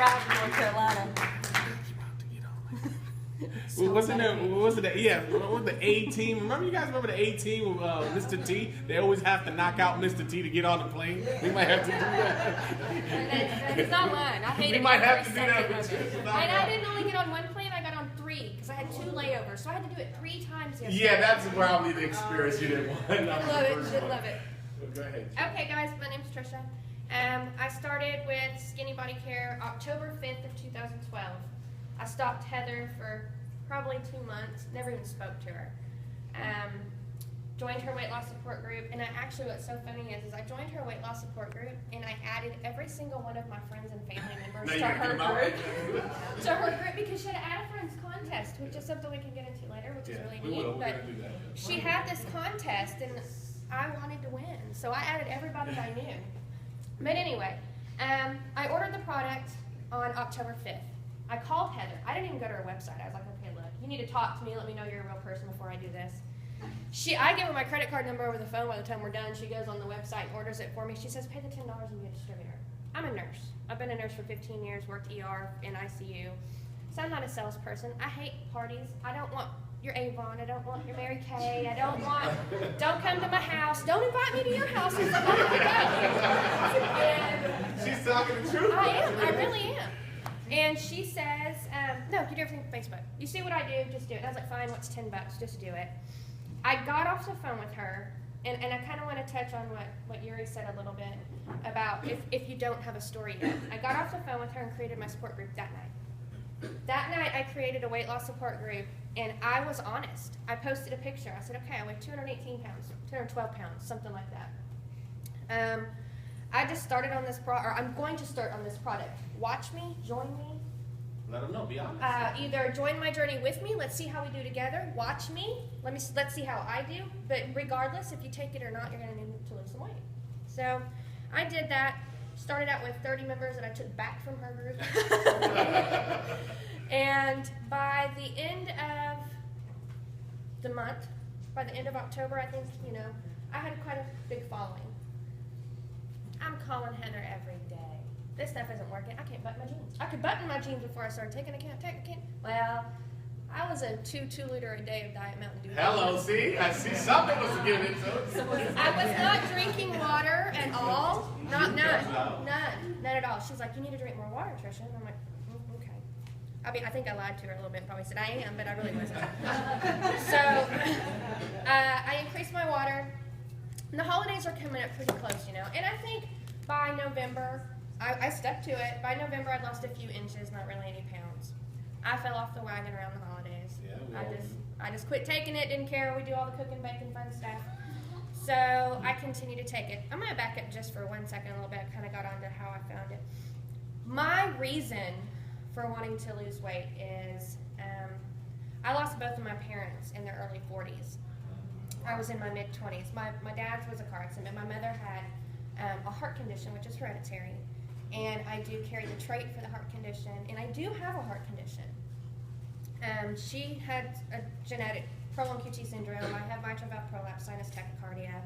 proud of North Carolina. What's the name? Yeah, what was the A team? Remember, you guys remember the A team with Mr. T? They always have to knock out Mr. T to get on the plane. We might have to do that. That's not mine. I hate it. We might have to do every that second with of it. you. And I didn't only get on one plane, I got on 3 because I had 2 layovers. So I had to do it 3 times yesterday. Yeah, that's probably the experience you didn't want. I love it. Should love it. Go ahead. Okay, guys, my name's Trisha. I started with Skinny Body Care October 5th of 2012. I stalked Heather for probably 2 months, never even spoke to her. Joined her weight loss support group, and what's so funny is I joined her weight loss support group, and I added every single one of my friends and family members to her group. To her group, because she had an Add a Friends contest, which is something we can get into later, which is really neat. But she had this contest, and I wanted to win, so I added everybody I knew. But anyway, I ordered the product on October 5th. I called Heather. I didn't even go to her website. I was like, okay, look, you need to talk to me. Let me know you're a real person before I do this. I give her my credit card number over the phone. By the time we're done, she goes on the website and orders it for me. She says, pay the $10 and be a distributor. I'm a nurse. I've been a nurse for 15 years, worked ER and ICU. So I'm not a salesperson. I hate parties. I don't want your Avon. I don't want your Mary Kay. Don't come to my house. Don't invite me to your house because I'm not going to go. She's talking the truth. I am. I really am. And she says, no, you do everything on Facebook. You see what I do, just do it. And I was like, fine, what's $10? Just do it. I got off the phone with her, and I kind of want to touch on what Yuri said a little bit about if you don't have a story yet. I got off the phone with her and created my support group that night. That night, I created a weight loss support group, and I was honest. I posted a picture. I said, okay, I weigh 218 pounds, 212 pounds, something like that. I just started on this I'm going to start on this product. Watch me, join me. Let them know, be honest. Either join my journey with me, let's see how we do together. Watch me, let's see how I do. But regardless, if you take it or not, you're going to need to lose some weight. So I did that. Started out with 30 members that I took back from her group. And by the end of the month, by the end of October, I think, I had quite a big following. I'm calling Heather every day. This stuff isn't working. I can't button my jeans. I could button my jeans before I started taking. I can't. Well, I was a 2-liter a day of Diet Mountain Dew. Hello, see? I see something was getting into it. I was not drinking water at all. None at all. She was like, you need to drink more water, Trisha. And I'm like, okay. I mean, I think I lied to her a little bit and probably said I am, but I really wasn't. So I increased my water. And the holidays are coming up pretty close, And I think by November, I stuck to it. By November, I'd lost a few inches, not really any pounds. I fell off the wagon around the holidays. Yeah, I just quit taking it, didn't care. We do all the cooking, baking, fun stuff. So I continue to take it. I'm going to back up just for 1 second a little bit. I kind of got onto how I found it. My reason for wanting to lose weight is I lost both of my parents in their early 40s. I was in my mid-20s. My dad's was a car accident. My mother had a heart condition, which is hereditary. And I do carry the trait for the heart condition. And I do have a heart condition. She had a genetic prolonged QT syndrome. I have mitral valve prolapse, sinus tachycardia,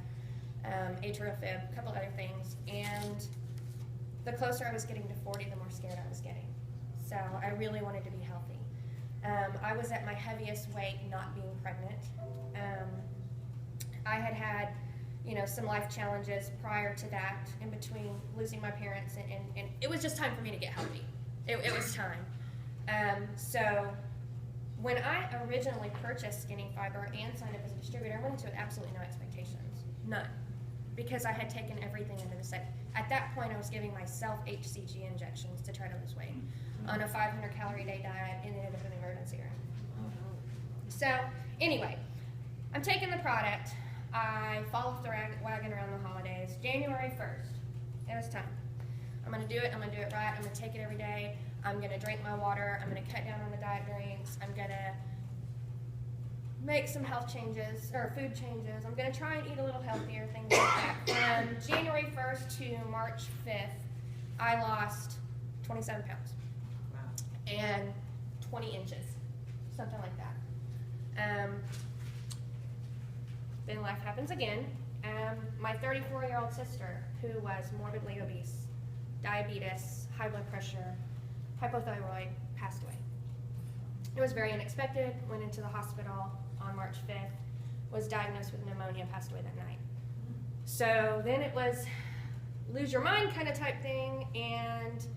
atrial fib, a couple other things. And the closer I was getting to 40, the more scared I was getting. So I really wanted to be healthy. I was at my heaviest weight not being pregnant. I had some life challenges prior to that, in between losing my parents, and it was just time for me to get healthy. It was time. So when I originally purchased Skinny Fiber and signed up as a distributor, I went into it absolutely no expectations. None. Because I had taken everything into the set. At that point, I was giving myself HCG injections to try to lose weight on a 500-calorie a day diet, and ended up in the emergency room. So anyway, I'm taking the product. I fall off the wagon around the holidays. January 1st, it was time. I'm going to do it. I'm going to do it right. I'm going to take it every day. I'm going to drink my water. I'm going to cut down on the diet drinks. I'm going to make some health changes, or food changes. I'm going to try and eat a little healthier, things like that. From January 1st to March 5th, I lost 27 pounds. Wow. And 20 inches, something like that. Then life happens again. My 34-year-old sister, who was morbidly obese, diabetes, high blood pressure, hypothyroid, passed away. It was very unexpected, went into the hospital on March 5th, was diagnosed with pneumonia, passed away that night. So then it was lose your mind kind of type thing and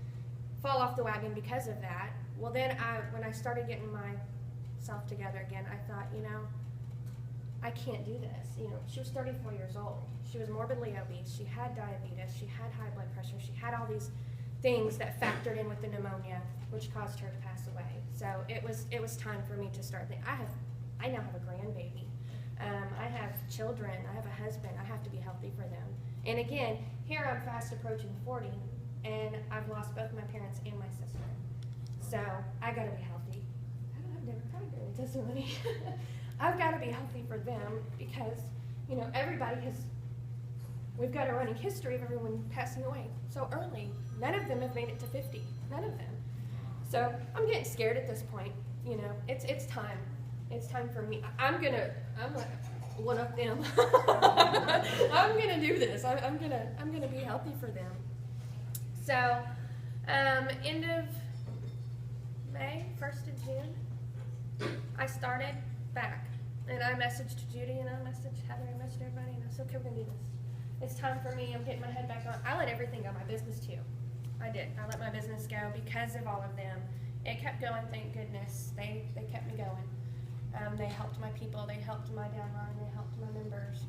fall off the wagon because of that. Well, then when I started getting myself together again, I thought, I can't do this. She was 34 years old. She was morbidly obese. She had diabetes. She had high blood pressure. She had all these things that factored in with the pneumonia, which caused her to pass away. So it was time for me to start thinking. I now have a grandbaby. I have children. I have a husband. I have to be healthy for them. And again, here I'm fast approaching 40, and I've lost both my parents and my sister. So I got to be healthy. I've never got a great testimony. I've got to be healthy for them because, we've got a running history of everyone passing away so early. None of them have made it to 50. None of them. So I'm getting scared at this point. It's time. It's time for me. I'm gonna one up them. I'm gonna do this. I'm gonna be healthy for them. So, end of May, 1st of June, I started back. And I messaged Judy and I messaged Heather, I messaged everybody, and I said, okay, we're gonna do this. It's time for me. I'm getting my head back on. I let everything go, my business too. I did. I let my business go because of all of them. It kept going, thank goodness. They kept me going. They helped my people, they helped my downline, they helped my members.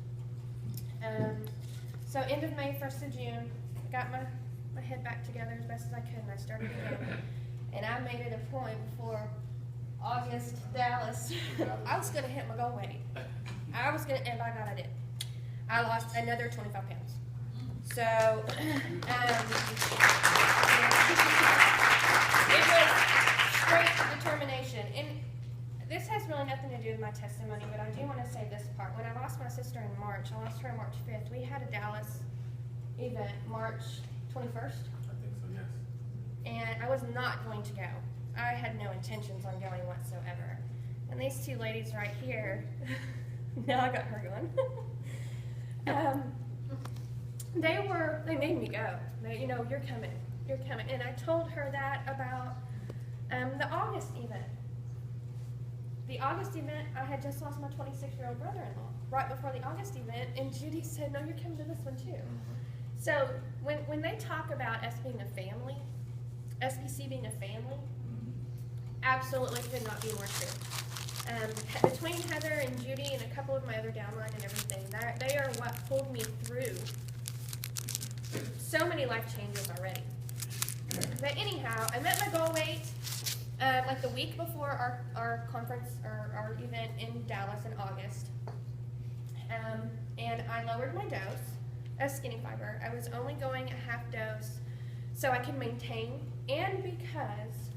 So end of May, 1st of June, I got my head back together as best as I could, and I started again. And I made it a point before August, Dallas, I was going to hit my goal weight. And by God I did. I lost another 25 pounds. So, it was straight determination. And this has really nothing to do with my testimony, but I do want to say this part. When I lost my sister in March, I lost her on March 5th. We had a Dallas event March 21st. I think so, yes. And I was not going to go. I had no intentions on going whatsoever. And these two ladies right here, now I got her going. They made me go. You're coming. And I told her that about the August event. The August event, I had just lost my 26-year-old brother-in-law right before the August event, and Judy said, no, you're coming to this one too. So when they talk about us being a family, SBC being a family, absolutely could not be more true. Between Heather and Judy and a couple of my other downline and everything, they are what pulled me through so many life changes already. But anyhow, I met my goal weight like the week before our conference, our event in Dallas in August. And I lowered my dose of Skinny Fiber. I was only going a half dose so I could maintain, and because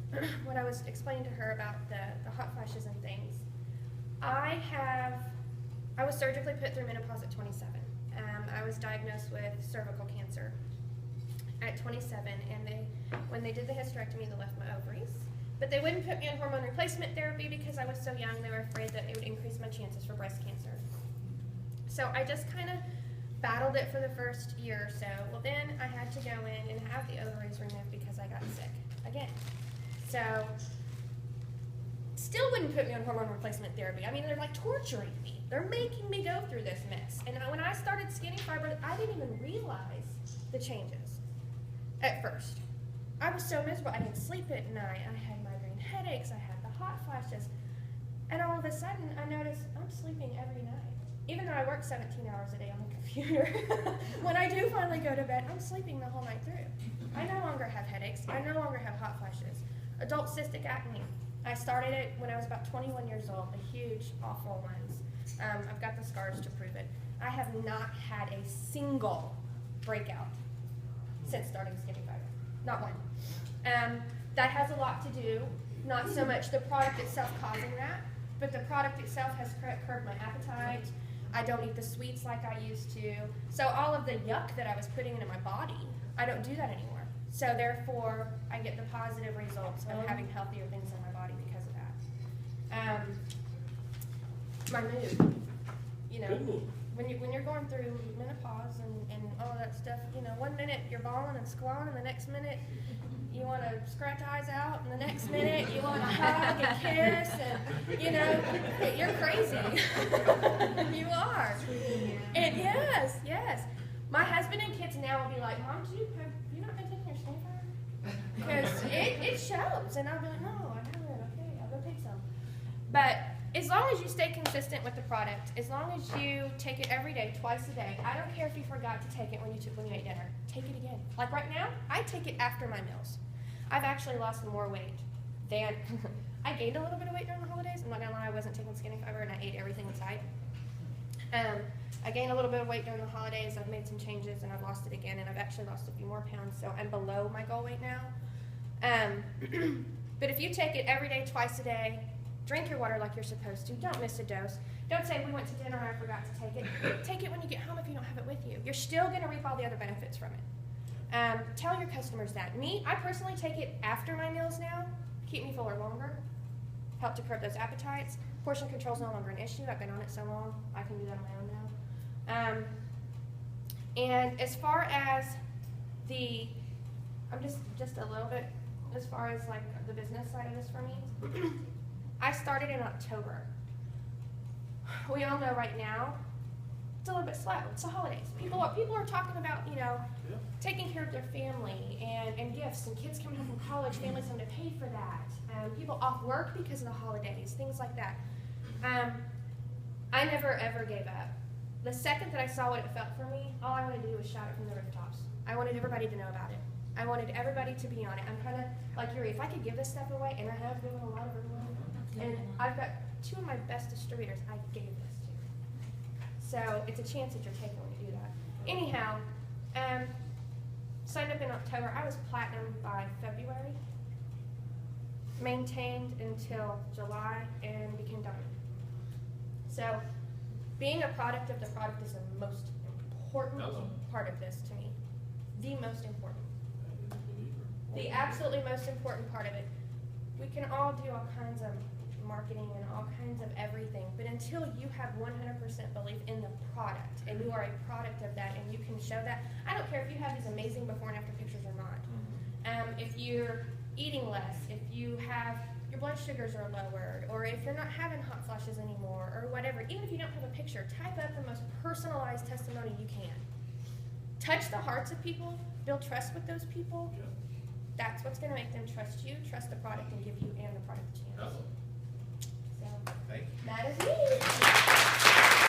what I was explaining to her about the hot flashes and things, I was surgically put through menopause at 27. I was diagnosed with cervical cancer at 27, and when they did the hysterectomy, they left my ovaries. But they wouldn't put me on hormone replacement therapy because I was so young. They were afraid that it would increase my chances for breast cancer. So I just kind of battled it for the first year or so. Well, then I had to go in and have the ovaries removed because I got sick again. So still wouldn't put me on hormone replacement therapy. I mean, they're like torturing me. They're making me go through this mess. And when I started Skinny Fiber, I didn't even realize the changes at first. I was so miserable. I didn't sleep at night. I had migraine headaches. I had the hot flashes. And all of a sudden, I noticed I'm sleeping every night. Even though I work 17 hours a day on the computer, when I do finally go to bed, I'm sleeping the whole night through. I no longer have headaches. I no longer have hot flashes. Adult cystic acne. I started it when I was about 21 years old, the huge, awful ones. I've got the scars to prove it. I have not had a single breakout since starting Skinny Fiber. Not one. That has a lot to do, not so much the product itself causing that, but the product itself has curbed my appetite. I don't eat the sweets like I used to. So all of the yuck that I was putting into my body, I don't do that anymore. So therefore, I get the positive results of having healthier things in my body because of that. My mood, Good mood. when you're going through menopause and all of that stuff, you know, one minute you're bawling and squalling, and the next minute you want to scratch eyes out, and the next minute you want to hug and kiss, and you know, you're crazy. You are. And yes. My husband and kids now will be like, Mom, have you not been taking your Skinny Fiber? Because it shows, and I'll be like, no, I haven't. Okay, I'll go take some. But as long as you stay consistent with the product, as long as you take it every day, twice a day, I don't care if you forgot to take it when you ate dinner. Take it again. Like right now, I take it after my meals. I've actually lost more weight than I gained a little bit of weight during the holidays. I'm not gonna lie, I wasn't taking Skinny Fiber and I ate everything inside. I gained a little bit of weight during the holidays. I've made some changes and I've lost it again, and I've actually lost a few more pounds, so I'm below my goal weight now. But if you take it every day, twice a day, drink your water like you're supposed to. Don't miss a dose. Don't say we went to dinner and I forgot to take it. Take it when you get home if you don't have it with you. You're still going to reap all the other benefits from it. Tell your customers that. I personally take it after my meals now. Keep me fuller longer. Help to curb those appetites. Portion control is no longer an issue. I've been on it so long, I can do that on my own now. And as far as I'm just a little bit, as far as like the business side of this for me, I started in October. We all know right now, it's a little bit slow. It's the holidays. People are talking about, you know, taking care of their family and gifts, and kids coming home from college, families having to pay for that. People off work because of the holidays, things like that. I never ever gave up. The second that I saw what it felt for me, all I wanted to do was shout it from the rooftops. I wanted everybody to know about it. I wanted everybody to be on it. I'm kind of like Yuri. If I could give this stuff away, and I have given a lot of it away, and I've got two of my best distributors I gave this to. So it's a chance that you're taking when you do that. Anyhow, signed up in October. I was platinum by February. Maintained until July and became diamond. So being a product of the product is the most important part of this to me. The most important. The absolutely most important part of it. We can all do all kinds of marketing and all kinds of everything, but until you have 100% belief in the product and you are a product of that and you can show that, I don't care if you have these amazing before and after pictures or not. If you're eating less, if you have your blood sugars are lowered, or if you're not having hot flashes anymore, or whatever, even if you don't have a picture, type up the most personalized testimony you can. Touch the hearts of people, build trust with those people. Yeah. That's what's going to make them trust you, trust the product, and give you and the product a chance. Awesome. So, Thank you. that is me.